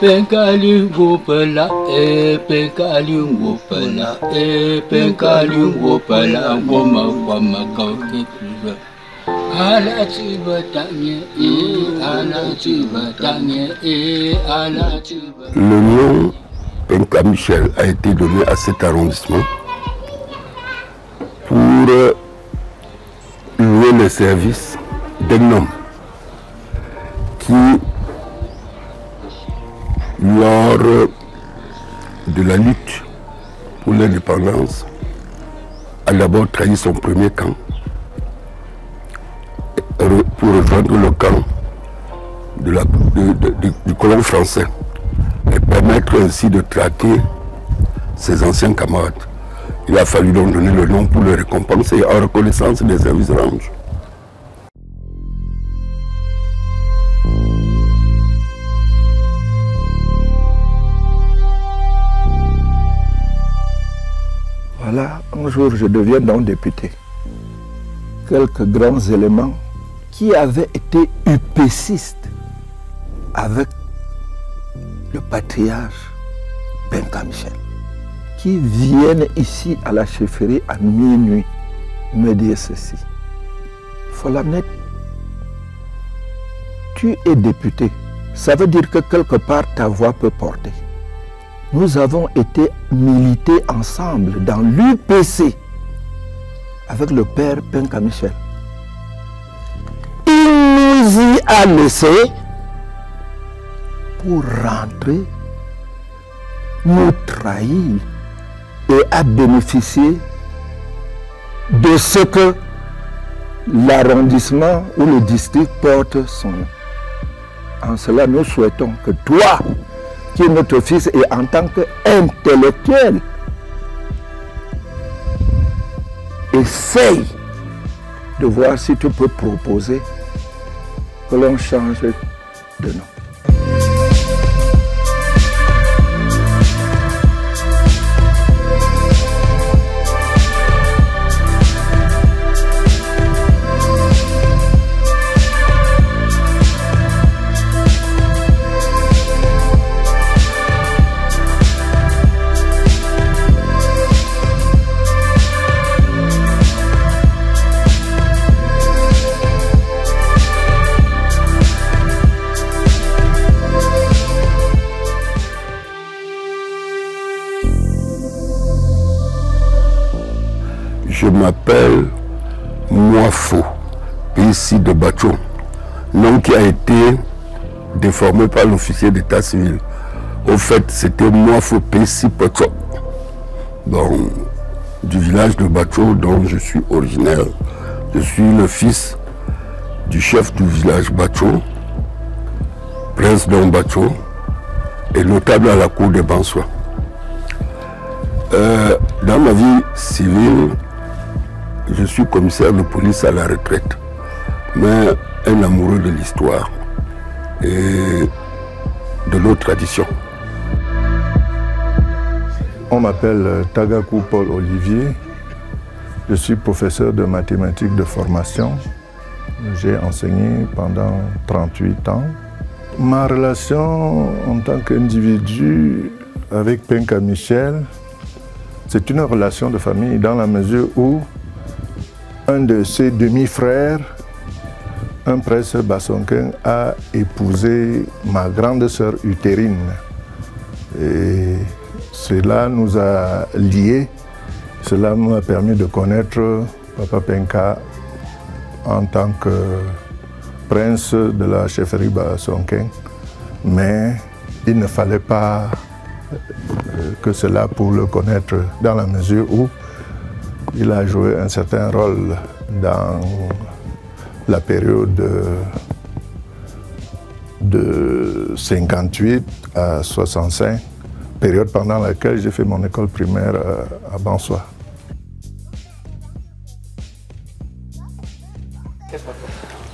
Penkali wopala, penkali wopala, penkali wopala, wama kauke. Ala tiba tanye, ala tiba tanye, ala tiba. Le nom Penka Michel a été donné à cet arrondissement pour louer les services d'un homme qui, lors de la lutte pour l'indépendance, a d'abord trahi son premier camp pour rejoindre le camp du colon français et permettre ainsi de traquer ses anciens camarades. Il a fallu donc donner le nom pour le récompenser en reconnaissance des services rendus. Voilà, un jour je deviens donc député. Quelques grands éléments qui avaient été upécistes avec le patriarche Penka Michel, qui viennent ici à la chefferie à minuit me dire ceci. Folamnet, tu es député. Ça veut dire que quelque part ta voix peut porter. Nous avons été milités ensemble dans l'UPC avec le père Penka Michel. Il nous y a laissé pour rentrer, nous trahir et à bénéficier de ce que l'arrondissement ou le district porte son nom. En cela, nous souhaitons que toi, qui est notre fils et en tant qu'intellectuel, essaye de voir si tu peux proposer que l'on change de nom. Je m'appelle Moafo, ici de Bacho, nom qui a été déformé par l'officier d'état civil. Au fait, c'était Moafo Pessi Pocho, du village de Bacho dont je suis originaire. Je suis le fils du chef du village Bacho, prince Don Bacho, et notable à la cour de Bansois. Dans ma vie civile, je suis commissaire de police à la retraite, mais un amoureux de l'histoire et de nos traditions. On m'appelle Tagakou Paul Olivier. Je suis professeur de mathématiques de formation. J'ai enseigné pendant 38 ans. Ma relation en tant qu'individu avec Penka Michel, c'est une relation de famille dans la mesure où un de ses demi-frères, un prince Bassonkin, a épousé ma grande sœur utérine. Et cela nous a liés. Cela m'a permis de connaître Papa Penka en tant que prince de la chefferie Bassonkin. Mais il ne fallait pas que cela pour le connaître dans la mesure où il a joué un certain rôle dans la période de 58 à 65, période pendant laquelle j'ai fait mon école primaire à Bansois.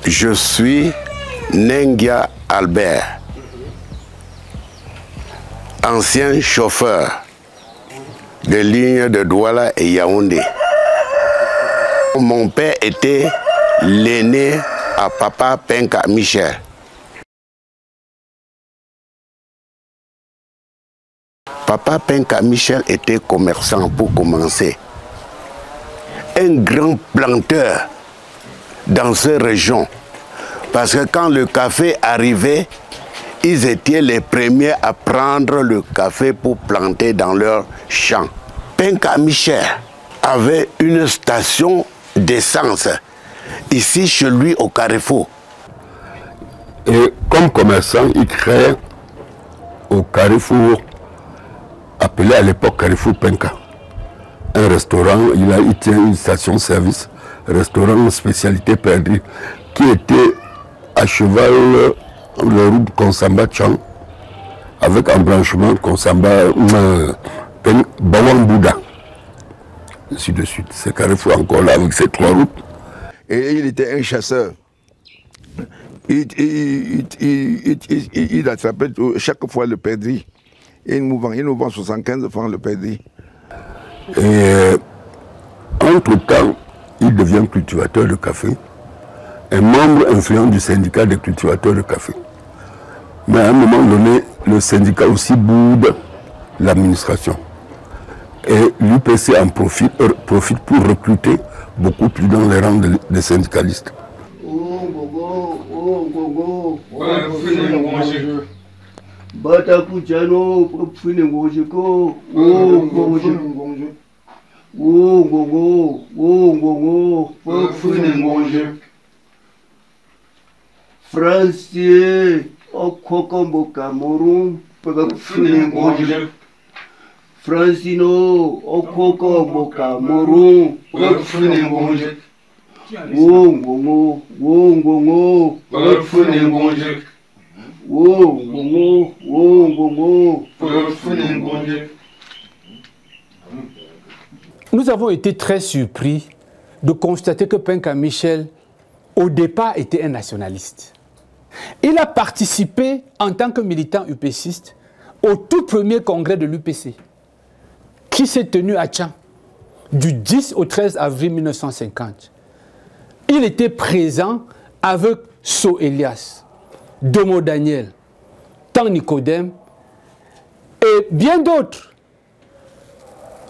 Je suis Nengia Albert, ancien chauffeur de lignes de Douala et Yaoundé. Mon père était l'aîné à Papa Penka Michel. Papa Penka Michel était commerçant pour commencer. Un grand planteur dans cette région. Parce que quand le café arrivait, ils étaient les premiers à prendre le café pour planter dans leurs champs. Penka Michel avait une station d'essence ici chez lui au Carrefour. Et comme commerçant, il crée au Carrefour, appelé à l'époque Carrefour Penka, un restaurant. Il tient une station-service, restaurant spécialité perdue, qui était à cheval le route Konsamba-Chang, avec embranchement Konsamba Bawang Bouddha. Ainsi de suite. C'est Carrefour encore là avec ces 3 routes. Et il était un chasseur. Il attrapait chaque fois le perdrix. Et il nous vend 75 francs le perdrix. Et entre-temps, il devient cultivateur de café, un membre influent du syndicat des cultivateurs de café. Mais à un moment donné, le syndicat aussi boude l'administration. Et l'UPC en profite pour recruter beaucoup plus dans les rangs des syndicalistes. Français, Okokombo Cameroun, Francino, Okokombo Cameroun, Nous avons été très surpris de constater que Penka Michel, au départ, était un nationaliste. Il a participé en tant que militant UPCiste au tout premier congrès de l'UPC, qui s'est tenu à Tchang, du 10 au 13 avril 1950. Il était présent avec So Elias, Domo Daniel, Tan Nicodème et bien d'autres.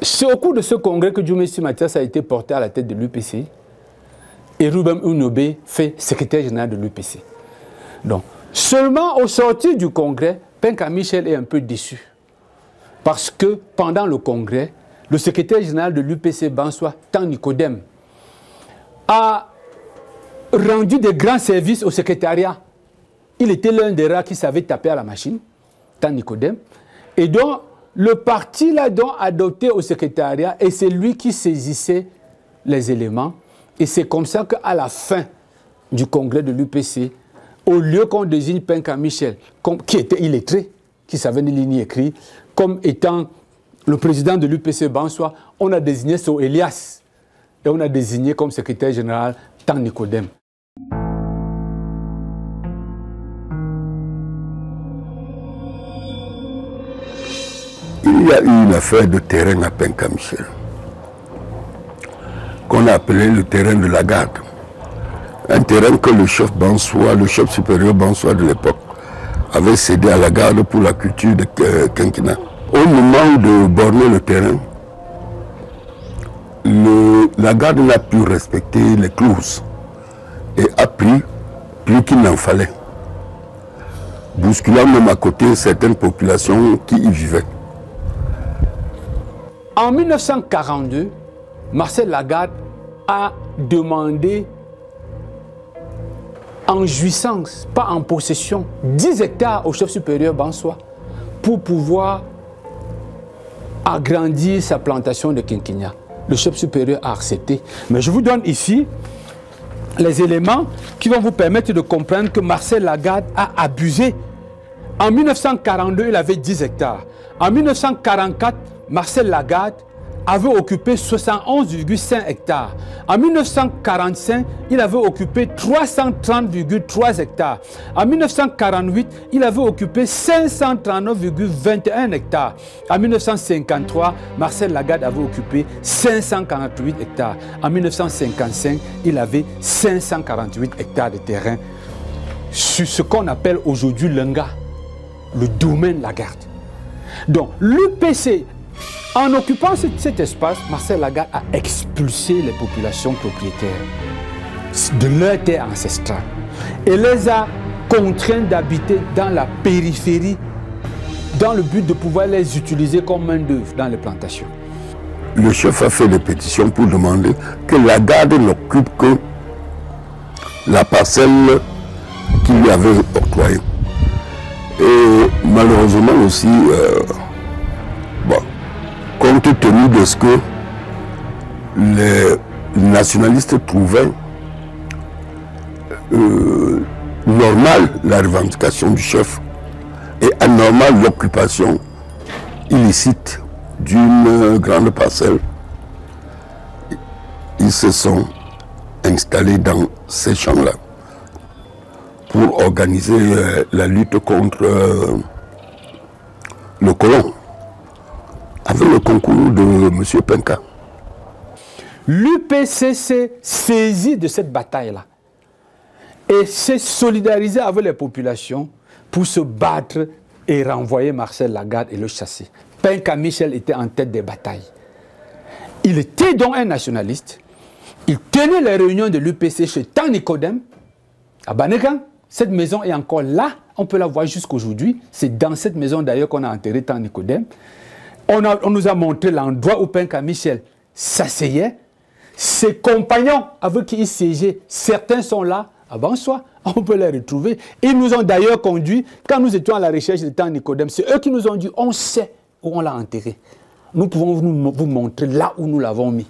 C'est au cours de ce congrès que Djoumé Mathias a été porté à la tête de l'UPC et Ruben Unobé fait secrétaire général de l'UPC. Donc, seulement au sortir du congrès, Penka Michel est un peu déçu. Parce que pendant le congrès, le secrétaire général de l'UPC Bansoa, Tan Nicodème, a rendu de grands services au secrétariat. Il était l'un des rares qui savait taper à la machine, Tan Nicodème. Et donc, le parti l'a donc adopté au secrétariat et c'est lui qui saisissait les éléments. Et c'est comme ça qu'à la fin du congrès de l'UPC, au lieu qu'on désigne Penka Michel, qui était illettré, qui savait ni lire ni écrire, comme étant le président de l'UPC Bansoa, on a désigné So Elias et on a désigné comme secrétaire général Tan Nicodème. Il y a eu une affaire de terrain à Penka Michel, qu'on a appelé le terrain de la garde. Un terrain que le chef Bansoa, le chef supérieur Bansoa de l'époque, avait cédé à la garde pour la culture de quinquennat. Au moment de borner le terrain, la garde n'a pu respecter les clauses et a pris plus qu'il n'en fallait, bousculant même à côté certaines populations qui y vivaient. En 1942, Marcel Lagarde a demandé en jouissance, pas en possession, 10 hectares au chef supérieur Bansoa pour pouvoir agrandir sa plantation de quinquennat. Le chef supérieur a accepté. Mais je vous donne ici les éléments qui vont vous permettre de comprendre que Marcel Lagarde a abusé. En 1942, il avait 10 hectares. En 1944, Marcel Lagarde avait occupé 71,5 hectares. En 1945, il avait occupé 330,3 hectares. En 1948, il avait occupé 539,21 hectares. En 1953, Marcel Lagarde avait occupé 548 hectares. En 1955, il avait 548 hectares de terrain sur ce qu'on appelle aujourd'hui l'Enga, le domaine Lagarde. Donc l'UPC, en occupant cet espace, Marcel Lagarde a expulsé les populations propriétaires de leur terre ancestrale et les a contraints d'habiter dans la périphérie dans le but de pouvoir les utiliser comme main-d'œuvre dans les plantations. Le chef a fait des pétitions pour demander que Lagarde n'occupe que la parcelle qu'il lui avait octroyée. Et malheureusement aussi, compte tenu de ce que les nationalistes trouvaient normal la revendication du chef et anormal l'occupation illicite d'une grande parcelle, ils se sont installés dans ces champs-là pour organiser la lutte contre le colon, avec le concours de M. Penka. L'UPC s'est saisi de cette bataille-là et s'est solidarisé avec les populations pour se battre et renvoyer Marcel Lagarde et le chasser. Penka Michel était en tête des batailles. Il était donc un nationaliste. Il tenait les réunions de l'UPC chez Tan Nicodème, à Banegan. Cette maison est encore là, on peut la voir jusqu'aujourd'hui. C'est dans cette maison d'ailleurs qu'on a enterré Tan Nicodème. On nous a montré l'endroit où Penka Michel s'asseyait. Ses compagnons avec qui il siégeait, certains sont là, avant soi, on peut les retrouver. Ils nous ont d'ailleurs conduits, quand nous étions à la recherche de Tan Nicodème, c'est eux qui nous ont dit, on sait où on l'a enterré. Nous pouvons vous montrer là où nous l'avons mis.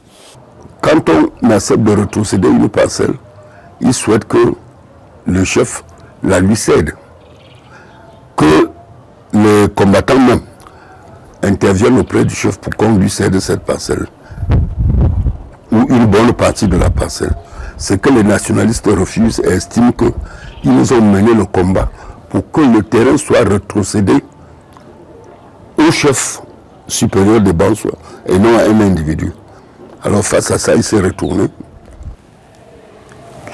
Quand on accepte de retrocéder une parcelle, il souhaite que le chef la lui cède. Que les combattants même interviennent auprès du chef pour qu'on lui cède cette parcelle. Ou une bonne partie de la parcelle. C'est que les nationalistes refusent et estiment qu'ils nous ont mené le combat pour que le terrain soit retrocédé au chef supérieur de Bansoa et non à un individu. Alors face à ça, il s'est retourné.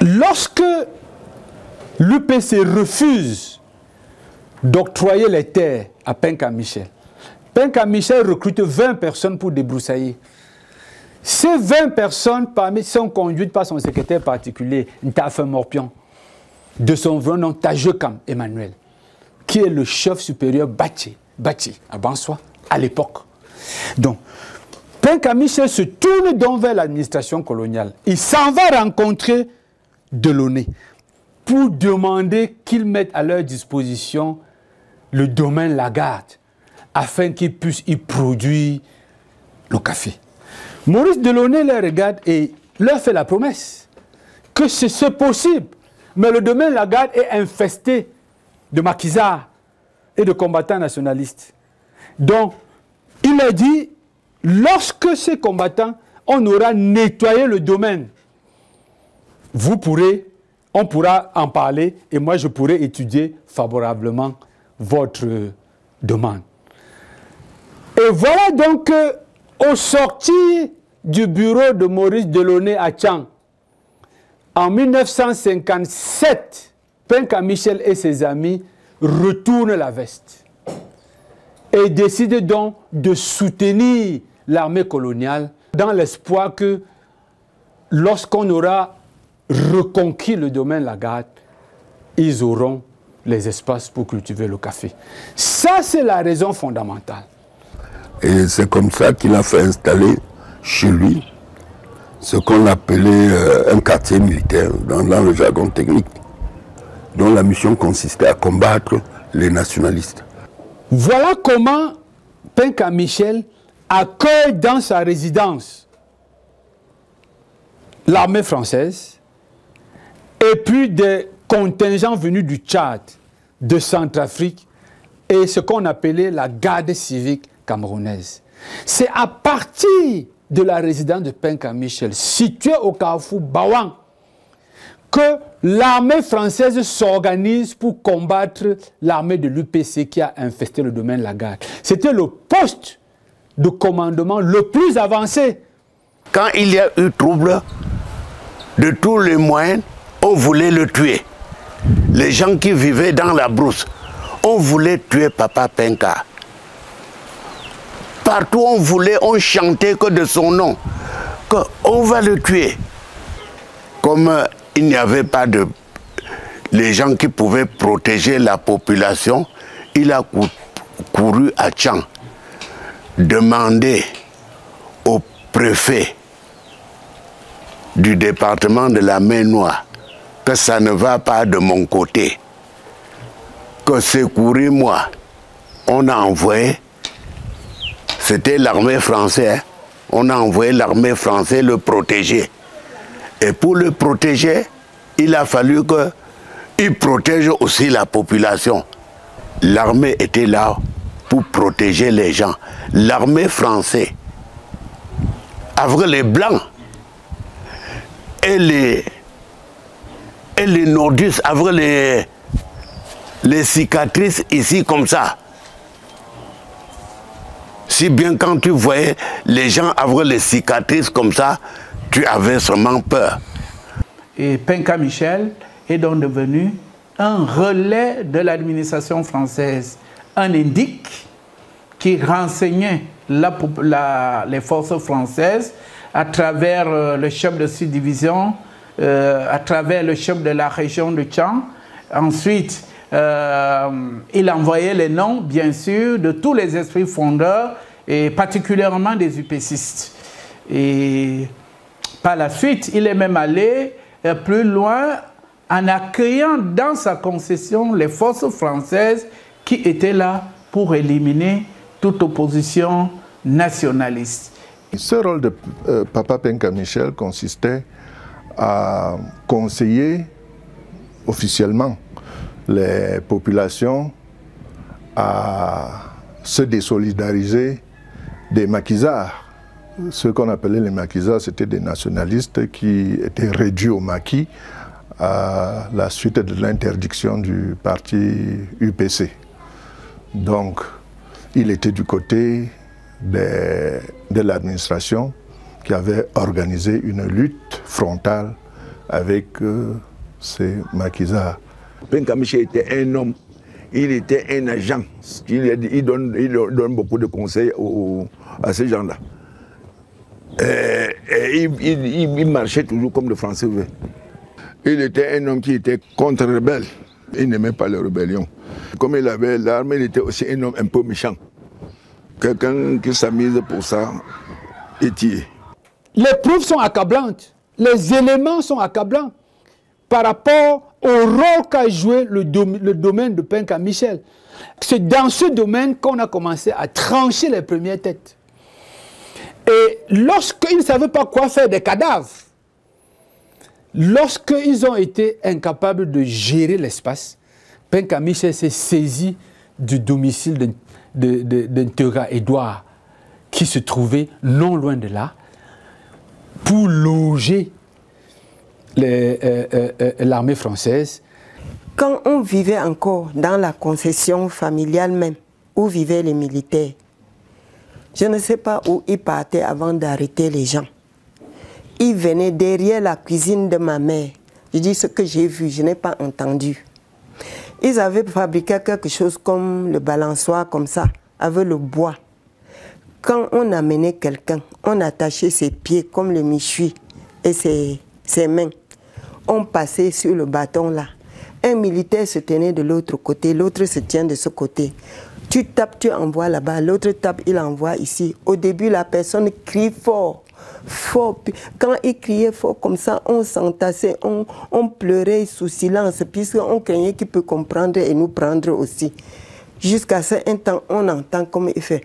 Lorsque l'UPC refuse d'octroyer les terres à Penka Michel recrute 20 personnes pour débroussailler. Ces 20 personnes sont conduites par son secrétaire particulier, Ntafe Morpion, de son vrai nom Tajekam Emmanuel, qui est le chef supérieur Bachi à Bansoa à l'époque. Donc, Penka Michel se tourne donc vers l'administration coloniale. Il s'en va rencontrer Delaunay pour demander qu'ils mettent à leur disposition le domaine Lagarde afin qu'ils puissent y produire le café. Maurice Delaunay les regarde et leur fait la promesse que c'est possible, mais le domaine Lagarde est infesté de maquisards et de combattants nationalistes. Donc, il leur dit, lorsque ces combattants, on aura nettoyé le domaine, on pourra en parler et moi je pourrai étudier favorablement votre demande. Et voilà donc au sortir du bureau de Maurice Delaunay à Tchang, en 1957, Penka Michel et ses amis retournent la veste et décident donc de soutenir l'armée coloniale dans l'espoir que lorsqu'on aura reconquis le domaine Lagarde, ils auront les espaces pour cultiver le café. Ça, c'est la raison fondamentale. Et c'est comme ça qu'il a fait installer chez lui ce qu'on appelait un quartier militaire dans le jargon technique, dont la mission consistait à combattre les nationalistes. Voilà comment Penka Michel accueille dans sa résidence l'armée française et puis des contingents venus du Tchad, de Centrafrique et ce qu'on appelait la garde civique camerounaise. C'est à partir de la résidence de Penka Michel, située au carrefour Bawang, que l'armée française s'organise pour combattre l'armée de l'UPC qui a infesté le domaine Lagarde. C'était le poste de commandement le plus avancé. Quand il y a eu trouble, de tous les moyens, on voulait le tuer. Les gens qui vivaient dans la brousse, on voulait tuer Papa Penka. partout on chantait que de son nom, qu'on va le tuer. Comme il n'y avait pas de... les gens qui pouvaient protéger la population, il a couru à Tchang, demander au préfet du département de la Maine-Noire que ça ne va pas de mon côté, que secourir-moi. On a envoyé, c'était l'armée française, on a envoyé l'armée française le protéger. Et pour le protéger, il a fallu qu'il protège aussi la population. L'armée était là pour protéger les gens. L'armée française, avec les Blancs et les Nordistes, avec les cicatrices ici comme ça. Si bien quand tu voyais les gens avec les cicatrices comme ça, tu avais vraiment peur. Et Penka Michel est donc devenu un relais de l'administration française, un indique qui renseignait les forces françaises à travers le chef de subdivision, à travers le chef de la région de Tchang. Ensuite, il envoyait les noms, bien sûr, de tous les esprits fondeurs, et particulièrement des UPCistes. Et par la suite, il est même allé plus loin en accueillant dans sa concession les forces françaises qui étaient là pour éliminer toute opposition nationaliste. Ce rôle de Papa Penka Michel consistait à conseiller officiellement les populations à se désolidariser des maquisards. Ceux qu'on appelait les maquisards, c'était des nationalistes qui étaient réduits au maquis à la suite de l'interdiction du parti UPC. Donc, il était du côté de l'administration qui avait organisé une lutte frontale avec ces maquisards. Penka Michel était un homme, il était un agent. Il donne beaucoup de conseils à ces gens-là. Il marchait toujours comme le Français veut. Il était un homme qui était contre-rebelle. Il n'aimait pas les rébellions. Comme il avait l'arme, il était aussi un homme un peu méchant. Quelqu'un qui s'amuse pour ça est tué. Les preuves sont accablantes. Les éléments sont accablants par rapport au rôle qu'a joué le domaine de Penka Michel. C'est dans ce domaine qu'on a commencé à trancher les premières têtes. Et lorsqu'ils ne savaient pas quoi faire des cadavres, lorsqu'ils ont été incapables de gérer l'espace, Penka Michel s'est saisi du domicile d'un Tega Édouard qui se trouvait non loin de là pour loger l'armée française. Quand on vivait encore dans la concession familiale même, où vivaient les militaires, je ne sais pas où ils partaient avant d'arrêter les gens. Ils venaient derrière la cuisine de ma mère. Je dis ce que j'ai vu, je n'ai pas entendu. Ils avaient fabriqué quelque chose comme le balançoire, comme ça, avec le bois. Quand on amenait quelqu'un, on attachait ses pieds comme le méchoui et ses mains. On passait sur le bâton là. Un militaire se tenait de l'autre côté, l'autre se tient de ce côté. Tu tapes, tu envoies là-bas, l'autre tape, il envoie ici. Au début, la personne crie fort, fort. Quand il criait fort comme ça, on s'entassait, on pleurait sous silence, puisqu'on craignait qu'il peut comprendre et nous prendre aussi. Jusqu'à ce temps, on entend comme il fait.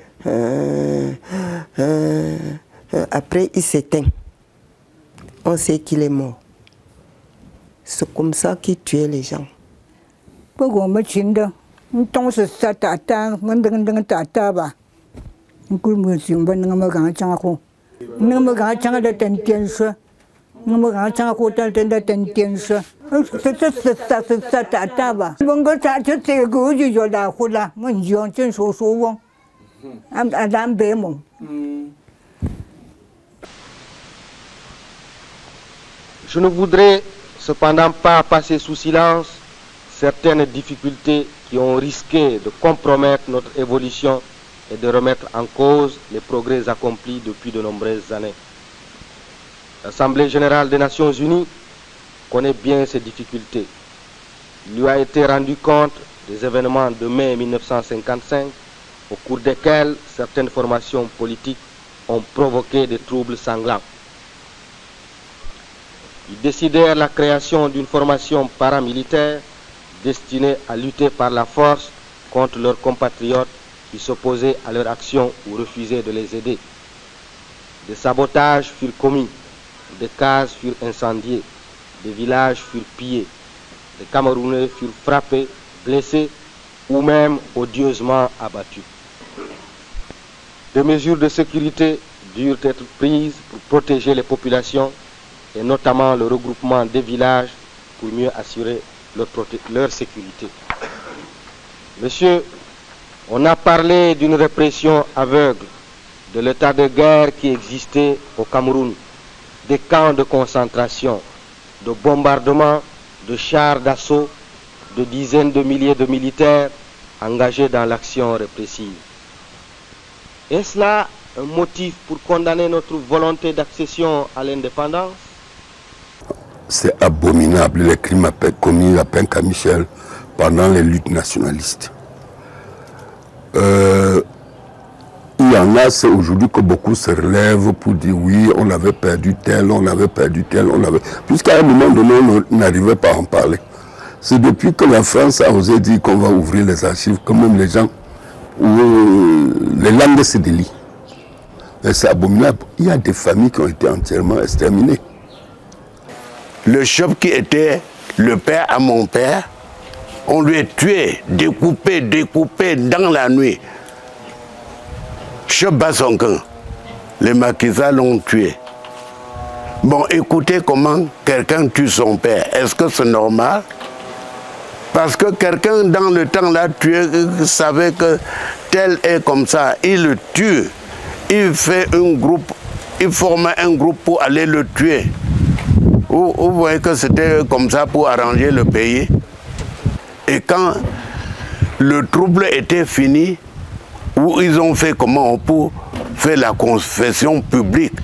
Après, il s'éteint. On sait qu'il est mort. C'est comme ça qu'il tuait les gens. Tông sự sa ta ta ngân đừng ta ta ba, cứ mưa xiêm bên ngâm mưa gắng chăng cô, ngâm mưa gắng chăng đã tên tiền sơ, ngâm mưa gắng chăng cô đã tên tiền sơ, sa ta ba, bằng cái sa chết thì cứ gì rồi là cô là mình dọn trên số vong, anh làm bể mông. Je ne voudrais cependant pas passer sous silence certaines difficultés qui ont risqué de compromettre notre évolution et de remettre en cause les progrès accomplis depuis de nombreuses années. L'Assemblée générale des Nations unies connaît bien ces difficultés. Il lui a été rendu compte des événements de mai 1955, au cours desquels certaines formations politiques ont provoqué des troubles sanglants. Ils décidèrent la création d'une formation paramilitaire destinée à lutter par la force contre leurs compatriotes qui s'opposaient à leur action ou refusaient de les aider. Des sabotages furent commis, des cases furent incendiées, des villages furent pillés, des Camerounais furent frappés, blessés ou même odieusement abattus. Des mesures de sécurité durent être prises pour protéger les populations et notamment le regroupement des villages pour mieux assurer leur sécurité. Monsieur, on a parlé d'une répression aveugle, de l'état de guerre qui existait au Cameroun, des camps de concentration, de bombardements, de chars d'assaut, de dizaines de milliers de militaires engagés dans l'action répressive. Est-ce là un motif pour condamner notre volonté d'accession à l'indépendance? C'est abominable les crimes commis à Penka-Michel pendant les luttes nationalistes. Il y en a, c'est aujourd'hui que beaucoup se relèvent pour dire oui, on avait perdu tel, on avait perdu tel, on avait... Puisqu'à un moment donné, on n'arrivait pas à en parler. C'est depuis que la France a osé dire qu'on va ouvrir les archives, que même les gens, les langues se délient. C'est abominable. Il y a des familles qui ont été entièrement exterminées. Le chef qui était le père à mon père, on lui a tué, découpé dans la nuit. Chef Bassonkan, les maquisards l'ont tué. Bon, écoutez comment quelqu'un tue son père. Est-ce que c'est normal? Parce que quelqu'un dans le temps là savait que tel est comme ça. Il le tue. Il fait un groupe, il forme un groupe pour aller le tuer. Vous voyez que c'était comme ça pour arranger le pays. Et quand le trouble était fini, où ils ont fait comment pour faire la confession publique,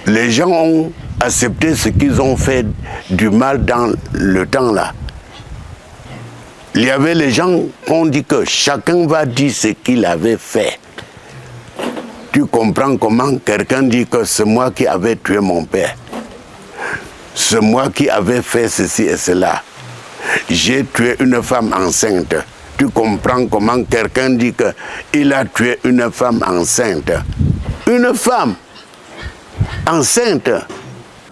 les gens ont accepté ce qu'ils ont fait du mal dans le temps là. Il y avait les gens qui ont dit que chacun va dire ce qu'il avait fait. Tu comprends comment quelqu'un dit que c'est moi qui avais tué mon père. C'est moi qui avais fait ceci et cela. J'ai tué une femme enceinte. Tu comprends comment quelqu'un dit qu'il a tué une femme enceinte. Une femme enceinte.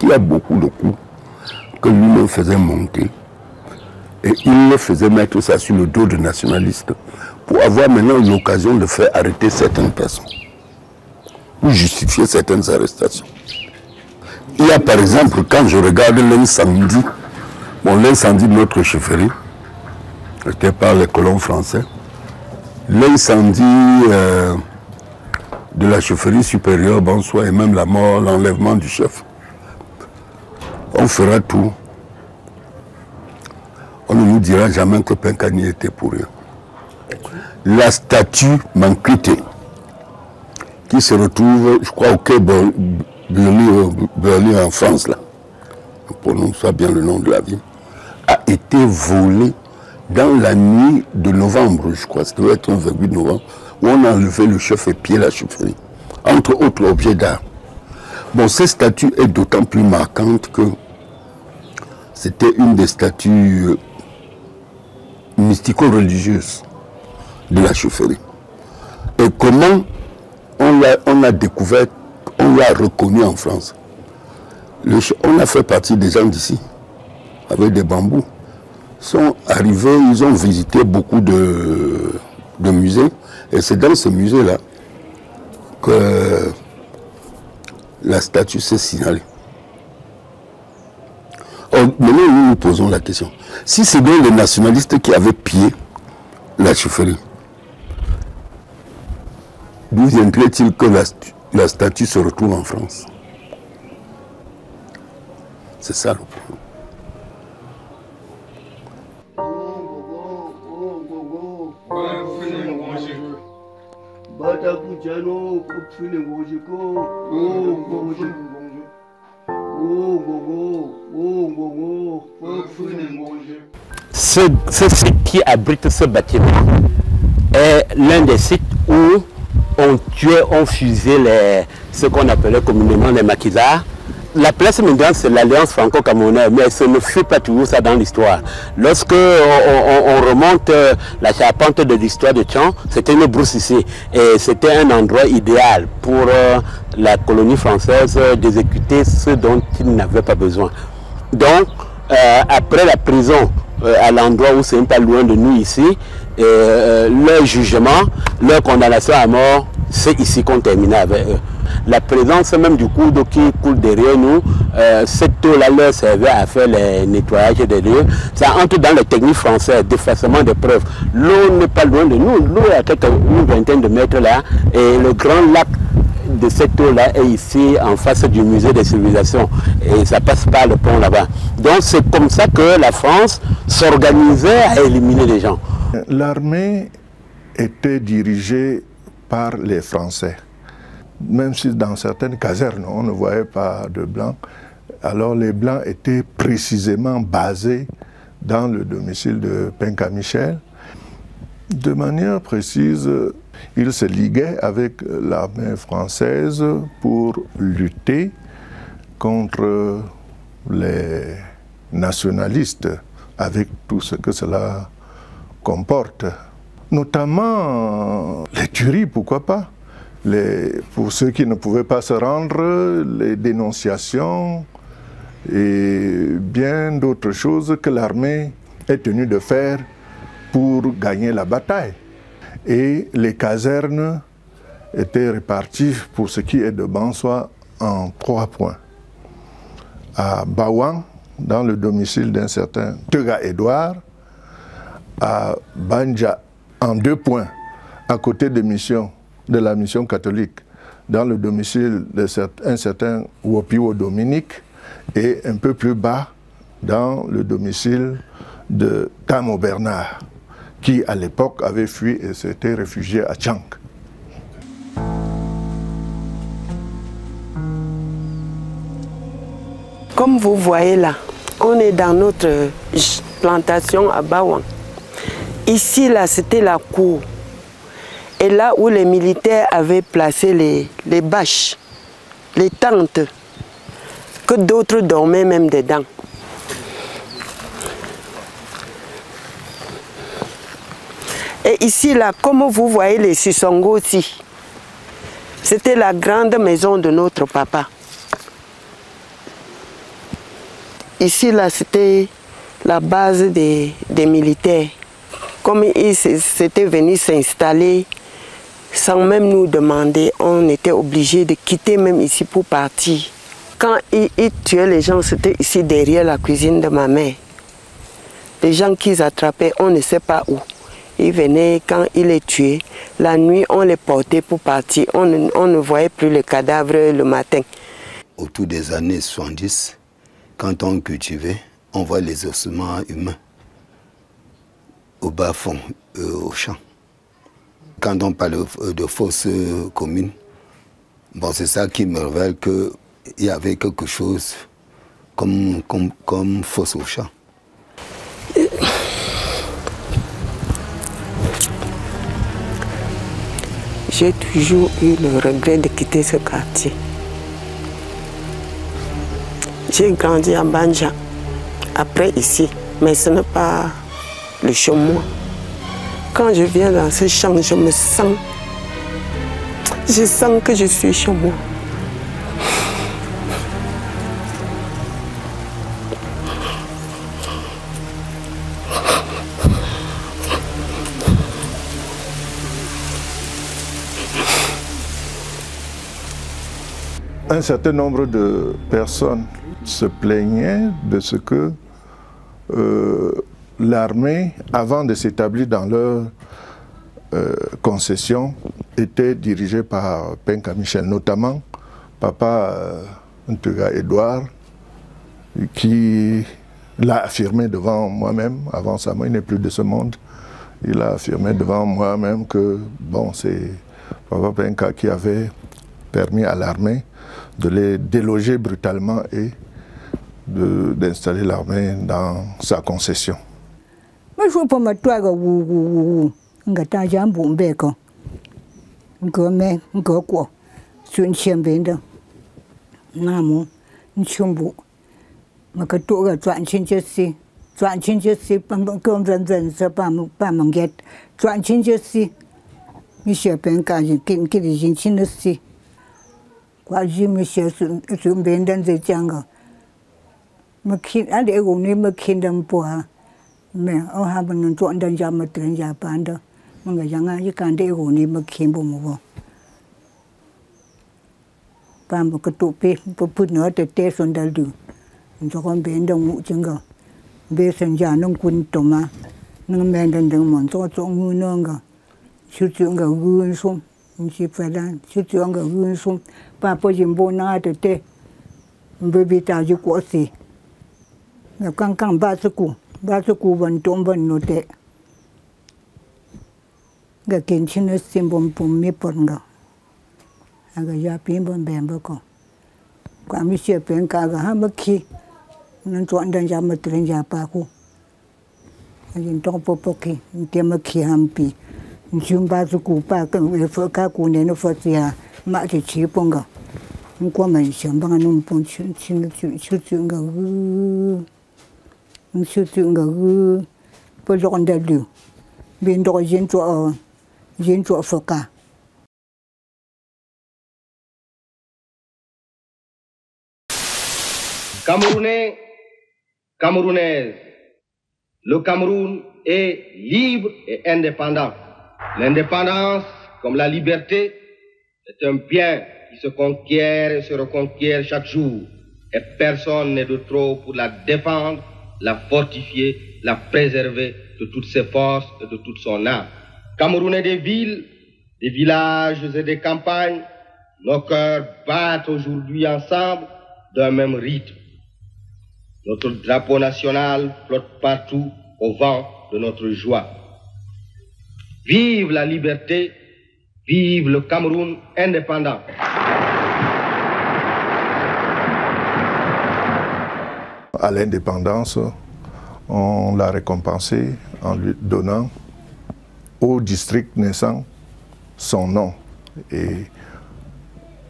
Il y a beaucoup de coups que lui-même faisait monter. Et il faisait mettre ça sur le dos de nationalistes pour avoir maintenant l'occasion de faire arrêter certaines personnes ou justifier certaines arrestations. Il y a par exemple, quand je regarde l'incendie, l'incendie de notre chefferie, c'était par les colons français, l'incendie de la chefferie supérieure, Bonsoir, et même la mort, l'enlèvement du chef. On fera tout. On ne nous dira jamais que Penkani était pour rien. La statue Manquité, qui se retrouve, je crois, au quai Berlin en France, là, on prononce bien le nom de la ville, a été volée dans la nuit de novembre, je crois, ça doit être un 28 novembre, où on a enlevé le chef et pied la chefferie, entre autres objets d'art. Bon, cette statue est d'autant plus marquante que c'était une des statues mystico-religieuses de la chefferie. Et comment on l'a découvert, on l'a reconnu en France. On a fait partie des gens d'ici, avec des bambous. Ils sont arrivés, ils ont visité beaucoup de musées, et c'est dans ce musée-là que la statue s'est signalée. Maintenant, nous nous posons la question. Si c'est bien les nationalistes qui avaient pillé la chefferie, d'où viendrait-il que la statue se retrouve en France? C'est ça le problème. Ce site qui abrite ce bâtiment est l'un des sites où on fusé ce qu'on appelait communément les maquisards. La place Mindran, c'est l'alliance franco-camerounaise, mais ce ne fut pas toujours ça dans l'histoire. Lorsque on remonte la charpente de l'histoire de Tchang, c'était une brousse ici. Et c'était un endroit idéal pour la colonie française d'exécuter ce dont ils n'avaient pas besoin. Donc, après la prison, à l'endroit où c'est pas loin de nous ici, leur jugement, leur condamnation à mort, c'est ici qu'on terminait avec eux. La présence même du cours d'eau qui coule derrière nous, cette eau-là leur servait à faire les nettoyages des lieux. Ça entre dans les techniques françaises, d'effacement des preuves. L'eau n'est pas loin de nous, l'eau est à quelques une vingtaine de mètres là, et le grand lac de cette eau-là est ici en face du musée des civilisations et ça passe par le pont là-bas. Donc c'est comme ça que la France s'organisait à éliminer les gens. L'armée était dirigée par les Français. Même si dans certaines casernes, on ne voyait pas de Blancs, alors les Blancs étaient précisément basés dans le domicile de Penka Michel. De manière précise, ils se liguaient avec l'armée française pour lutter contre les nationalistes, avec tout ce que cela comporte. Notamment les tueries, pourquoi pas. Pour ceux qui ne pouvaient pas se rendre, les dénonciations et bien d'autres choses que l'armée est tenue de faire pour gagner la bataille. Et les casernes étaient réparties, pour ce qui est de Bansoa, en 3 points. À Bawang, dans le domicile d'un certain Tega Edouard, à Banja, en 2 points, à côté de la mission catholique, dans le domicile d'un certain Wopiwo Dominique, et un peu plus bas, dans le domicile de Tamo Bernard, qui à l'époque avait fui et s'était réfugié à Tchang. Comme vous voyez là, on est dans notre plantation à Bawang. Ici, là, c'était la cour. Et là où les militaires avaient placé les bâches, les tentes, que d'autres dormaient même dedans. Et ici, là, comme vous voyez les Sissongo aussi, c'était la grande maison de notre papa. Ici, là, c'était la base des militaires. Comme ils s'étaient venus s'installer, sans même nous demander, on était obligés de quitter même ici pour partir. Quand ils tuaient les gens, c'était ici derrière la cuisine de ma mère. Les gens qu'ils attrapaient, on ne sait pas où. Ils venaient, quand ils les tuaient, la nuit, on les portait pour partir. On ne voyait plus les cadavres le matin. Autour des années 70, quand on cultivait, on voit les ossements humains au bas-fond, au champ. Quand on parle de fosses communes, bon, c'est ça qui me révèle qu'il y avait quelque chose comme fosse au champ. J'ai toujours eu le regret de quitter ce quartier. J'ai grandi à Banja, après ici, mais ce n'est pas le chez moi. Quand je viens dans ce champ, je sens que je suis chez moi. Un certain nombre de personnes se plaignaient de ce que l'armée, avant de s'établir dans leur concession, était dirigée par Penka Michel, notamment papa Ntega Edouard, qui l'a affirmé devant moi-même, avant sa mort, il n'est plus de ce monde, il a affirmé devant moi-même que bon, c'est Papa Penka, qui avait permis à l'armée de les déloger brutalement et d'installer l'armée dans sa concession. Camerounais, Camerounaises, le Cameroun est libre et indépendant. L'indépendance, comme la liberté, est un bien qui se conquiert et se reconquiert chaque jour. Et personne n'est de trop pour la défendre, la fortifier, la préserver de toutes ses forces et de toute son âme. Camerounais des villes, des villages et des campagnes, nos cœurs battent aujourd'hui ensemble d'un même rythme. Notre drapeau national flotte partout au vent de notre joie. Vive la liberté, vive le Cameroun indépendant. À l'indépendance, on l'a récompensé en lui donnant au district naissant son nom. Et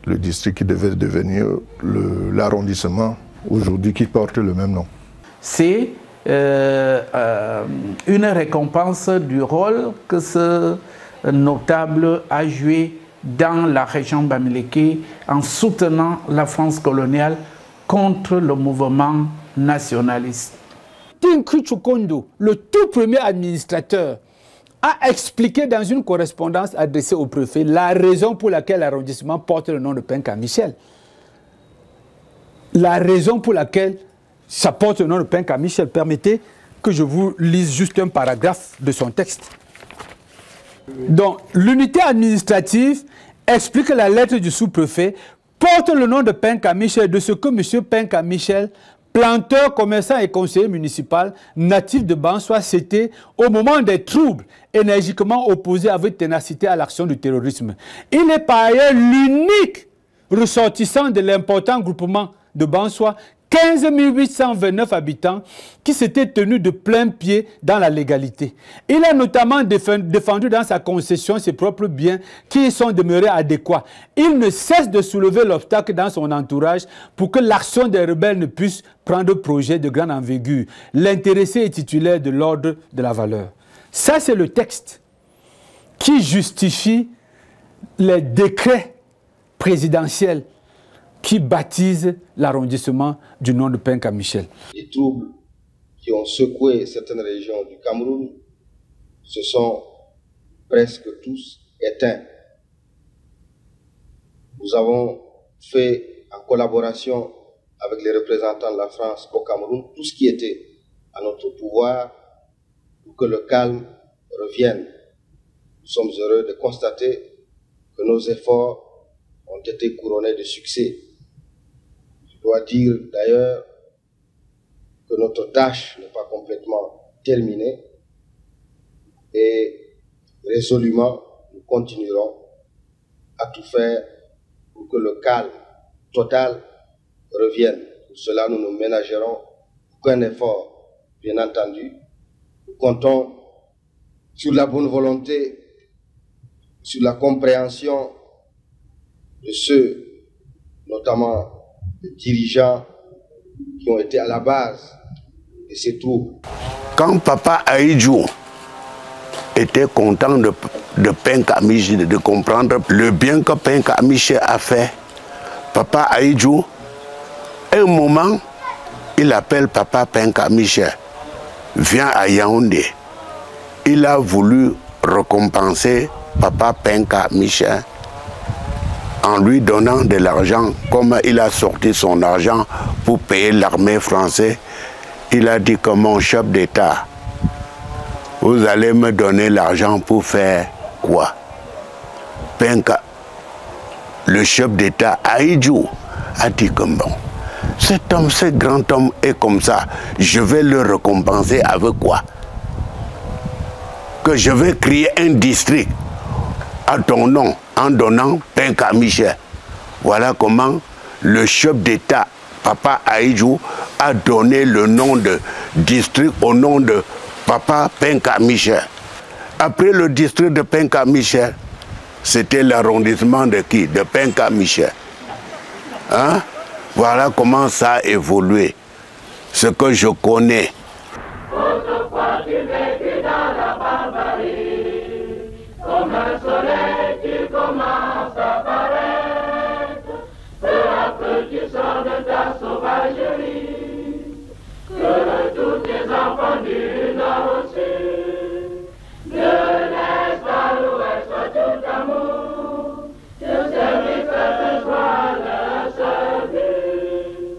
le district qui devait devenir l'arrondissement aujourd'hui qui porte le même nom. C'est une récompense du rôle que ce notable a joué dans la région Bamileke en soutenant la France coloniale contre le mouvement nationaliste. Tinkou Tchoukondo, le tout premier administrateur, a expliqué dans une correspondance adressée au préfet la raison pour laquelle l'arrondissement porte le nom de Penka Michel. La raison pour laquelle ça porte le nom de Penka Michel, permettez que je vous lise juste un paragraphe de son texte. Donc, l'unité administrative explique que la lettre du sous-préfet porte le nom de Penka Michel, de ce que M. Penka Michel, planteur, commerçant et conseiller municipal, natif de Bansoa, s'était, au moment des troubles, énergiquement opposé avec ténacité à l'action du terrorisme. Il est par ailleurs l'unique ressortissant de l'important groupement de Bansoa, 15 829 habitants, qui s'étaient tenus de plein pied dans la légalité. Il a notamment défendu dans sa concession ses propres biens qui y sont demeurés adéquats. Il ne cesse de soulever l'obstacle dans son entourage pour que l'action des rebelles ne puisse prendre projet de grande envergure. L'intéressé est titulaire de l'ordre de la valeur. Ça, c'est le texte qui justifie les décrets présidentiels qui baptise l'arrondissement du nom de Penka Michel. Les troubles qui ont secoué certaines régions du Cameroun se sont presque tous éteints. Nous avons fait, en collaboration avec les représentants de la France au Cameroun, tout ce qui était à notre pouvoir pour que le calme revienne. Nous sommes heureux de constater que nos efforts ont été couronnés de succès. Je dois dire d'ailleurs que notre tâche n'est pas complètement terminée et résolument nous continuerons à tout faire pour que le calme total revienne. Pour cela, nous ne ménagerons aucun effort, bien entendu. Nous comptons sur la bonne volonté, sur la compréhension de ceux, notamment les dirigeants qui ont été à la base de ces troubles. Quand Papa Ahidjo était content de Penka Miche, de comprendre le bien que Penka Miche a fait, Papa Ahidjo, un moment, il appelle Papa Penka Miche, viens à Yaoundé. Il a voulu récompenser Papa Penka Miche en lui donnant de l'argent. Comme il a sorti son argent pour payer l'armée française, il a dit que mon chef d'État, vous allez me donner l'argent pour faire quoi? Penka, le chef d'État Ahidjo, a dit que bon, cet homme, ce grand homme est comme ça, je vais le récompenser avec quoi? Que je vais créer un district à ton nom en donnant Penka Miche. Voilà comment le chef d'État, Papa Ahidjo, a donné le nom de district au nom de Papa Penka Miche. Après le district de Penka Miche, c'était l'arrondissement de qui? De Penka Miche. Hein? Voilà comment ça a évolué. Ce que je connais. Autrefois tu vécus dans la barbarie, comme un soleil tu commences à paraître, peu à peu tu sors de ta sauvagerie, que tous tes enfants du nord au sud, de l'est à l'ouest soient tout amour, que celui que ce soit le seul but,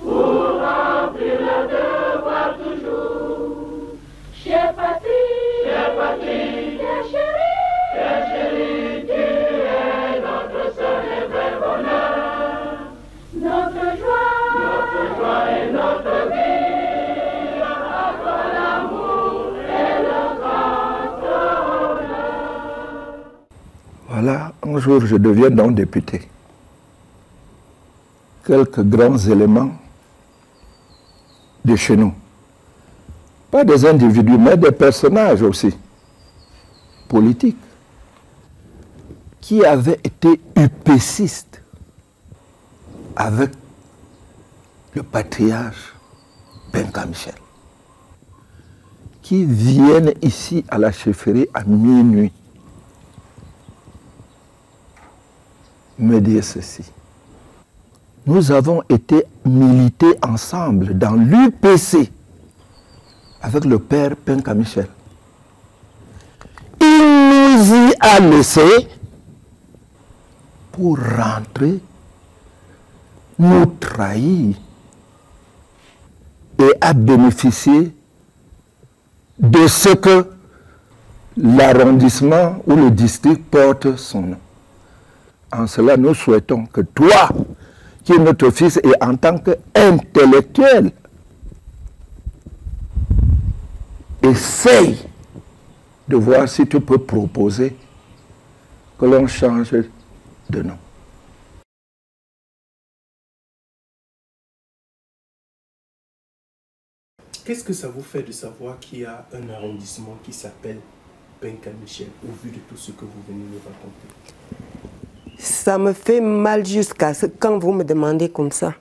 pour remplir le devoir toujours. Chère patrie, chère chérie, tu es notre seul et vrai bonheur, notre joie et notre vie, à toi l'amour et le grand honneur. Voilà, un jour je deviens donc député. Quelques grands éléments de chez nous. Pas des individus, mais des personnages aussi, politiques, qui avaient été upécistes avec le patriarche Penka Michel, qui viennent ici à la chefferie à minuit me dire ceci. Nous avons été milités ensemble dans l'UPC avec le père Penka Michel. Il nous y a laissé pour rentrer, nous trahir et à bénéficier de ce que l'arrondissement ou le district porte son nom. En cela, nous souhaitons que toi, qui est notre fils, et en tant qu'intellectuel, essaye de voir si tu peux proposer que l'on change de nom. Qu'est-ce que ça vous fait de savoir qu'il y a un arrondissement qui s'appelle Penka Michel, au vu de tout ce que vous venez nous raconter? Ça me fait mal jusqu'à ce quand vous me demandez comme ça.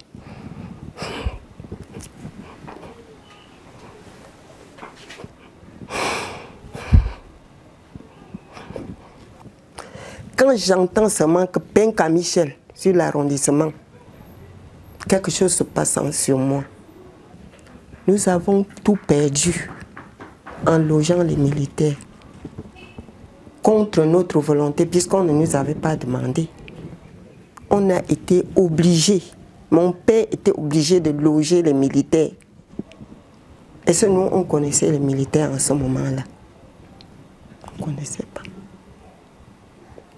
Quand j'entends seulement que Penka Michel sur l'arrondissement, quelque chose se passe sur moi. Nous avons tout perdu en logeant les militaires contre notre volonté, puisqu'on ne nous avait pas demandé. On a été obligés. Mon père était obligé de loger les militaires. Et ce, nous, on connaissait les militaires en ce moment-là. On ne connaissait pas.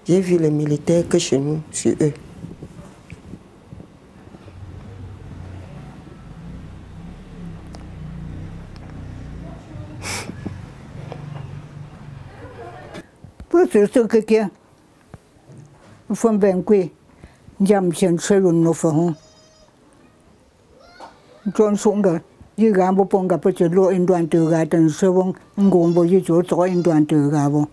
J'ai vu les militaires que chez nous, sur eux. Pour ce que From Banque, Jam Chen Serun no for home. John Sunga, you gamble ponga put your law in Duan to gat and so on, Gombo, you to in Duan to Gabo.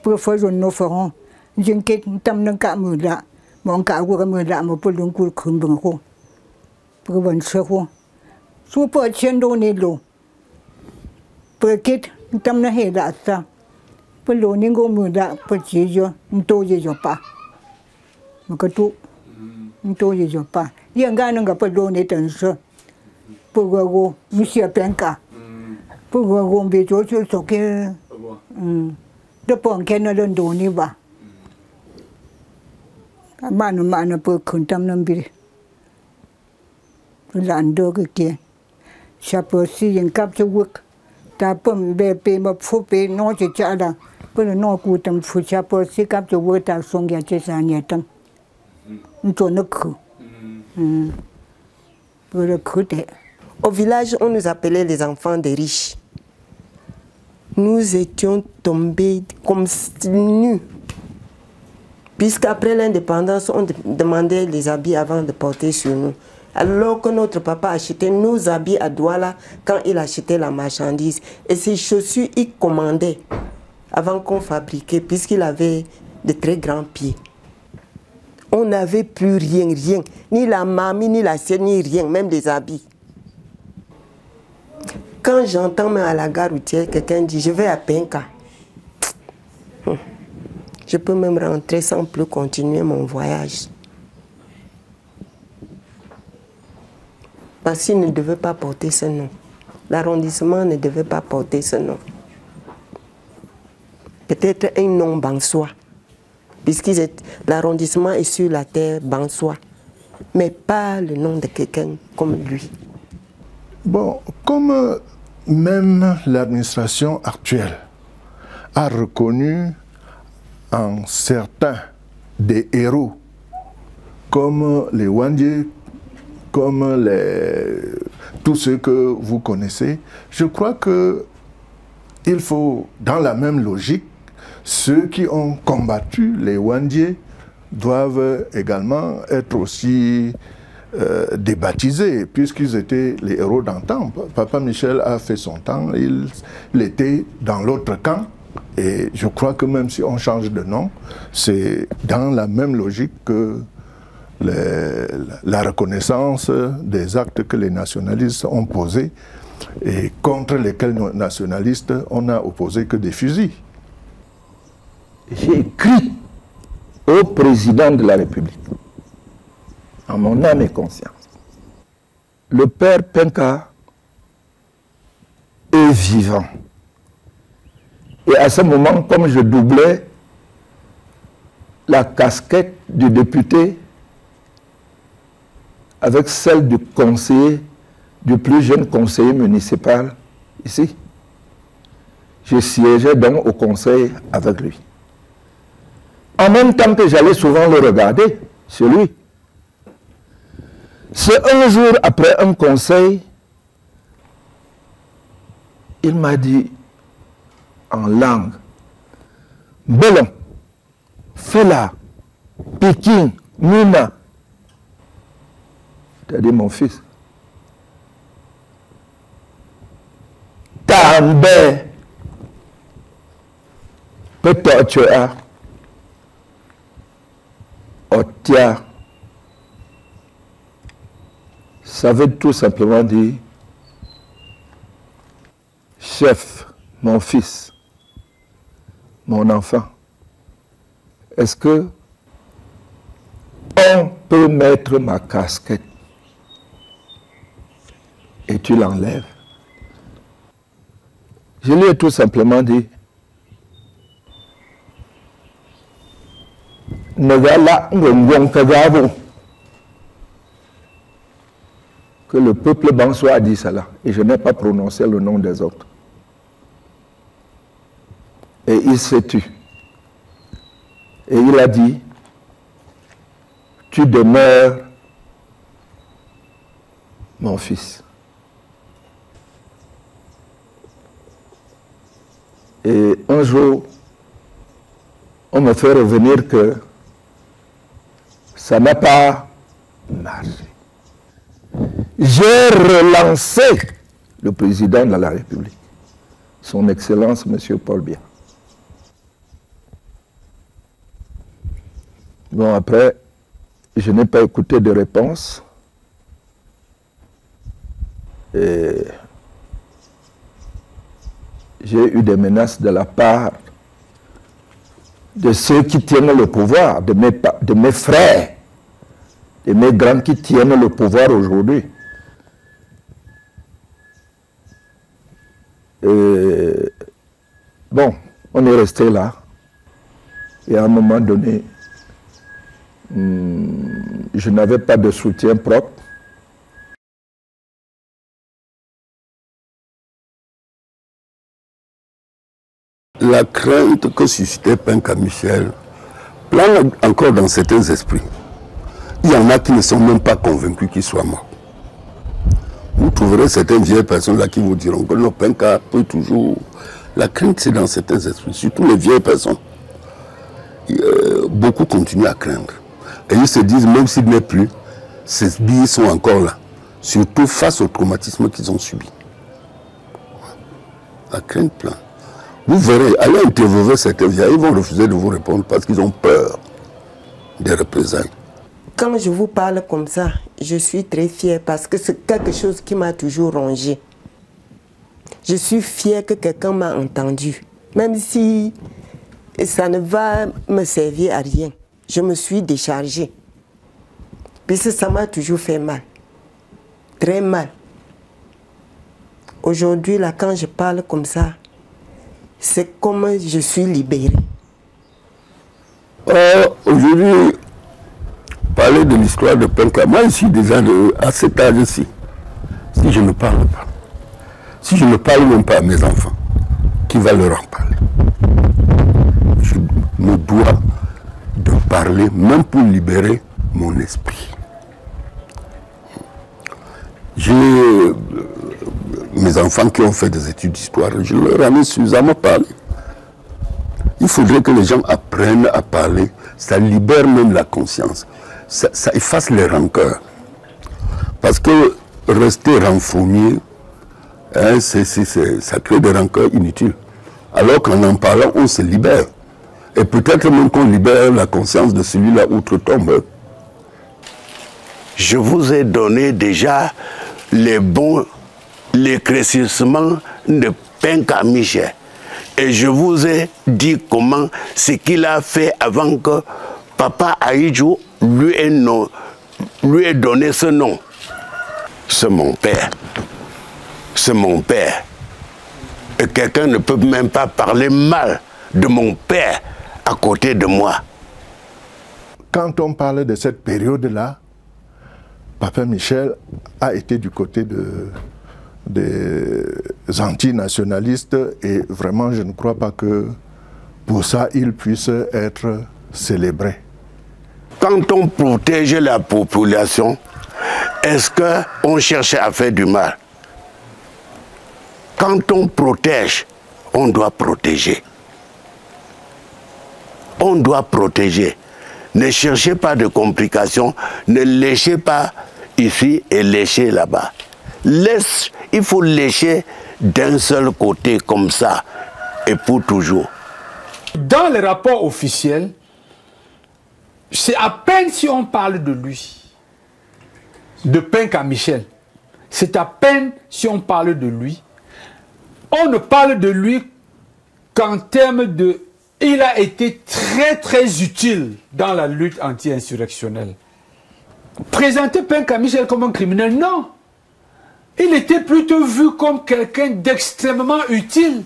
Prefer no for home. Jinkit Tamna Kamuda, Monka Wuramuda, Mopulun Kul Kumbungo. Proven Soko. Super Chendo Nilo. Perkit Tamna Hedata. Peloningo Muda, Pachijo, Ntoji Jopa. Makatu Ntoji Jopa. Yangananga Pelonit and Sir Pugago, Monsieur Penka. Pugago be George Soke. The Pon Canada Doniva. A man per contamnum. Lando again. Chapeau seeing capture work. Tapum bear payment for pay not each other. But no good and for chapeau see capture work out song yet and yet. Au village, on nous appelait les enfants des riches. Nous étions tombés comme nus. Puisqu'après l'indépendance, on demandait les habits avant de porter sur nous. Alors que notre papa achetait nos habits à Douala quand il achetait la marchandise. Et ses chaussures, il commandait avant qu'on fabriquait, puisqu'il avait de très grands pieds. On n'avait plus rien. Ni la mamie, ni la sœur, ni rien, même des habits. Quand j'entends même à la gare routière, quelqu'un dit « Je vais à Penka ». Je peux même rentrer sans plus continuer mon voyage. Parce qu'il ne devait pas porter ce nom. L'arrondissement ne devait pas porter ce nom. Peut-être un nom Bansois, puisque l'arrondissement est sur la terre Bansois, mais pas le nom de quelqu'un comme lui. Bon, comme même l'administration actuelle a reconnu en certains des héros, comme les Wandje, comme tous ceux que vous connaissez, je crois qu'il faut, dans la même logique, ceux qui ont combattu les Wandje doivent également être aussi débaptisés, puisqu'ils étaient les héros d'antan. Papa Michel a fait son temps, il était dans l'autre camp. Et je crois que même si on change de nom, c'est dans la même logique que la reconnaissance des actes que les nationalistes ont posés et contre lesquels nos nationalistes, on n'a opposé que des fusils. J'ai écrit au président de la République, en mon âme et conscience, le père Penka est vivant. Et à ce moment, comme je doublais la casquette du député avec celle du conseiller, du plus jeune conseiller municipal ici, je siégeais donc au conseil avec lui. En même temps que j'allais souvent le regarder, chez lui. C'est un jour après un conseil, il m'a dit en langue, Belon, Fela, Pékin, Mina. C'est-à-dire mon fils. També, Petochoa, Otia. Ça veut tout simplement dire, chef, mon fils, mon enfant, est-ce que on peut mettre ma casquette et tu l'enlèves? Je lui ai tout simplement dit, que le peuple Bansois a dit cela, et je n'ai pas prononcé le nom des autres. Et il s'est tu. Et il a dit, tu demeures mon fils. Et un jour, on me fait revenir que Ça n'a pas marché. J'ai relancé le président de la République, son Excellence, M. Paul Biya. Bon, après, je n'ai pas écouté de réponse. Et j'ai eu des menaces de la part de ceux qui tiennent le pouvoir, de mes frères, de mes grands qui tiennent le pouvoir aujourd'hui. Bon, on est resté là. Et à un moment donné, je n'avais pas de soutien propre. La crainte que suscitait Penka Michel plane encore dans certains esprits. Il y en a qui ne sont même pas convaincus qu'il soit mort. Vous trouverez certaines vieilles personnes là qui vous diront que non, Penka peut toujours... La crainte, c'est dans certains esprits, surtout les vieilles personnes. Beaucoup continuent à craindre. Et ils se disent, même s'il n'est plus, ces billets sont encore là. Surtout face au traumatisme qu'ils ont subi. La crainte plane. Vous verrez, allez interviewer certains vieilles, ils vont refuser de vous répondre parce qu'ils ont peur des représailles. Quand je vous parle comme ça, je suis très fière parce que c'est quelque chose qui m'a toujours rongé. Je suis fière que quelqu'un m'a entendu. Même si ça ne va me servir à rien, je me suis déchargée. Puisque ça m'a toujours fait mal. Très mal. Aujourd'hui, là, quand je parle comme ça, c'est comme je suis libérée. Aujourd'hui, parler de l'histoire de Penka, moi je suis déjà à cet âge-ci. Si je ne parle pas, si je ne parle même pas à mes enfants, qui va leur en parler? Je me dois de parler, même pour libérer mon esprit. J'ai mes enfants qui ont fait des études d'histoire, je leur en ai suffisamment parlé. Il faudrait que les gens apprennent à parler, ça libère même la conscience, ça efface les rancœurs. Parce que rester renfrogné, hein, ça crée des rancœurs inutiles. Alors qu'en parlant, on se libère. Et peut-être même qu'on libère la conscience de celui-là outre-tombe. Je vous ai donné déjà l'éclaircissement de Penka Michel. Et je vous ai dit comment ce qu'il a fait avant que Papa Ahidjo lui ait donné ce nom. C'est mon père. C'est mon père. Et quelqu'un ne peut même pas parler mal de mon père à côté de moi. Quand on parle de cette période-là, Papa Michel a été du côté des antinationalistes et vraiment je ne crois pas que pour ça il puisse être célébré. Quand on protège la population, est-ce qu'on cherche à faire du mal? Quand on protège, on doit protéger. On doit protéger. Ne cherchez pas de complications, ne léchez pas ici et léchez là-bas. Il faut lécher d'un seul côté comme ça et pour toujours. Dans les rapports officiels, c'est à peine si on parle de lui, de Penka Michel, c'est à peine si on parle de lui. On ne parle de lui qu'en termes de... Il a été très très utile dans la lutte anti-insurrectionnelle. Présenter Penka Michel comme un criminel, non. Il était plutôt vu comme quelqu'un d'extrêmement utile,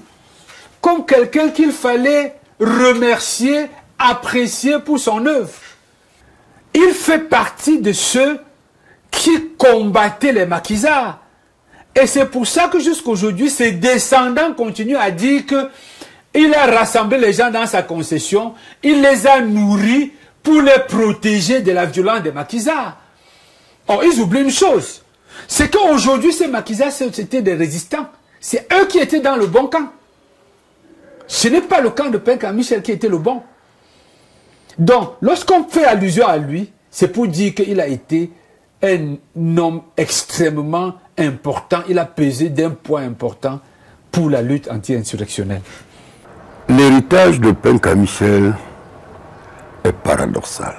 comme quelqu'un qu'il fallait remercier, apprécier pour son œuvre. Il fait partie de ceux qui combattaient les maquisards. Et c'est pour ça que jusqu'aujourd'hui, ses descendants continuent à dire qu'il a rassemblé les gens dans sa concession, il les a nourris pour les protéger de la violence des maquisards. Or, ils oublient une chose, c'est qu'aujourd'hui, ces maquisards, c'était des résistants. C'est eux qui étaient dans le bon camp. Ce n'est pas le camp de Penka Michel qui était le bon. Donc, lorsqu'on fait allusion à lui, c'est pour dire qu'il a été un homme extrêmement important. Il a pesé d'un poids important pour la lutte anti-insurrectionnelle. L'héritage de Penka Michel est paradoxal.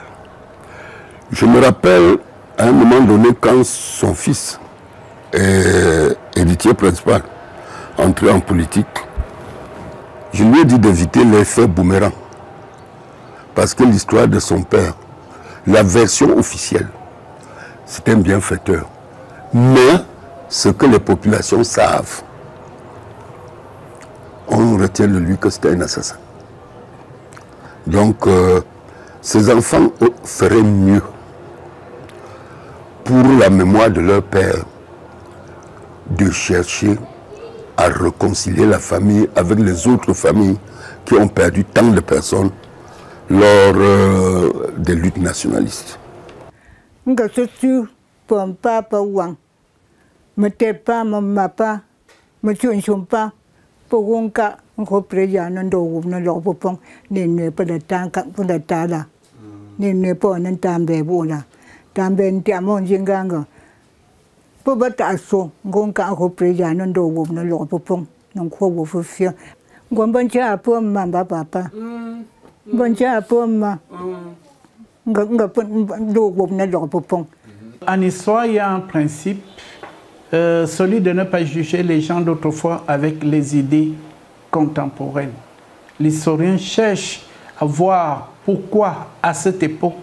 Je me rappelle à un moment donné quand son fils, héritier principal, entrait en politique, je lui ai dit d'éviter l'effet boomerang. Parce que l'histoire de son père, la version officielle, c'est un bienfaiteur. Mais ce que les populations savent, on retient de lui que c'était un assassin. Donc, ces enfants feraient mieux pour la mémoire de leur père de chercher à réconcilier la famille avec les autres familles qui ont perdu tant de personnes lors des luttes nationalistes. En histoire, il y a un principe, celui de ne pas juger les gens d'autrefois avec les idées contemporaines. L'historien cherche à voir pourquoi, à cette époque,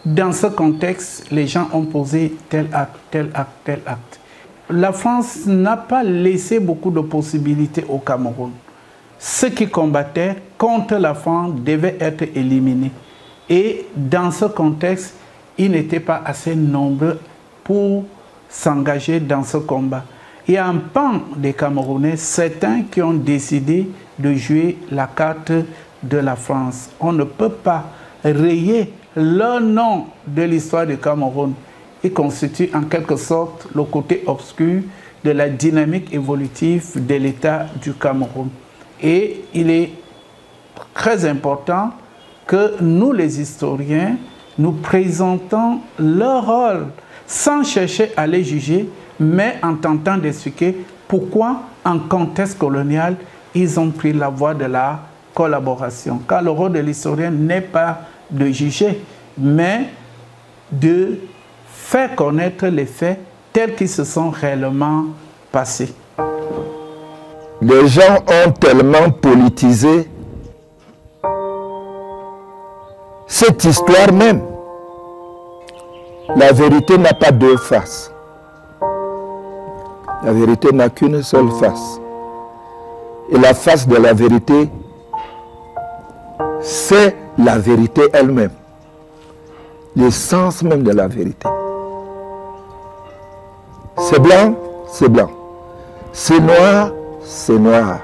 dans ce contexte, les gens ont posé tel acte, tel acte, tel acte. La France n'a pas laissé beaucoup de possibilités au Cameroun. Ceux qui combattaient contre la France devaient être éliminés. Et dans ce contexte, ils n'étaient pas assez nombreux pour s'engager dans ce combat. Il y a un pan des Camerounais, certains qui ont décidé de jouer la carte de la France. On ne peut pas rayer le nom de l'histoire du Cameroun. Il constitue en quelque sorte le côté obscur de la dynamique évolutive de l'État du Cameroun. Et il est très important que nous, les historiens, nous présentons leur rôle sans chercher à les juger, mais en tentant d'expliquer pourquoi, en contexte colonial, ils ont pris la voie de la collaboration. Car le rôle de l'historien n'est pas de juger, mais de faire connaître les faits tels qu'ils se sont réellement passés. Les gens ont tellement politisé cette histoire même. La vérité n'a pas deux faces. La vérité n'a qu'une seule face. Et la face de la vérité, c'est la vérité elle-même. L'essence même de la vérité. C'est blanc, c'est blanc. C'est noir, c'est noir.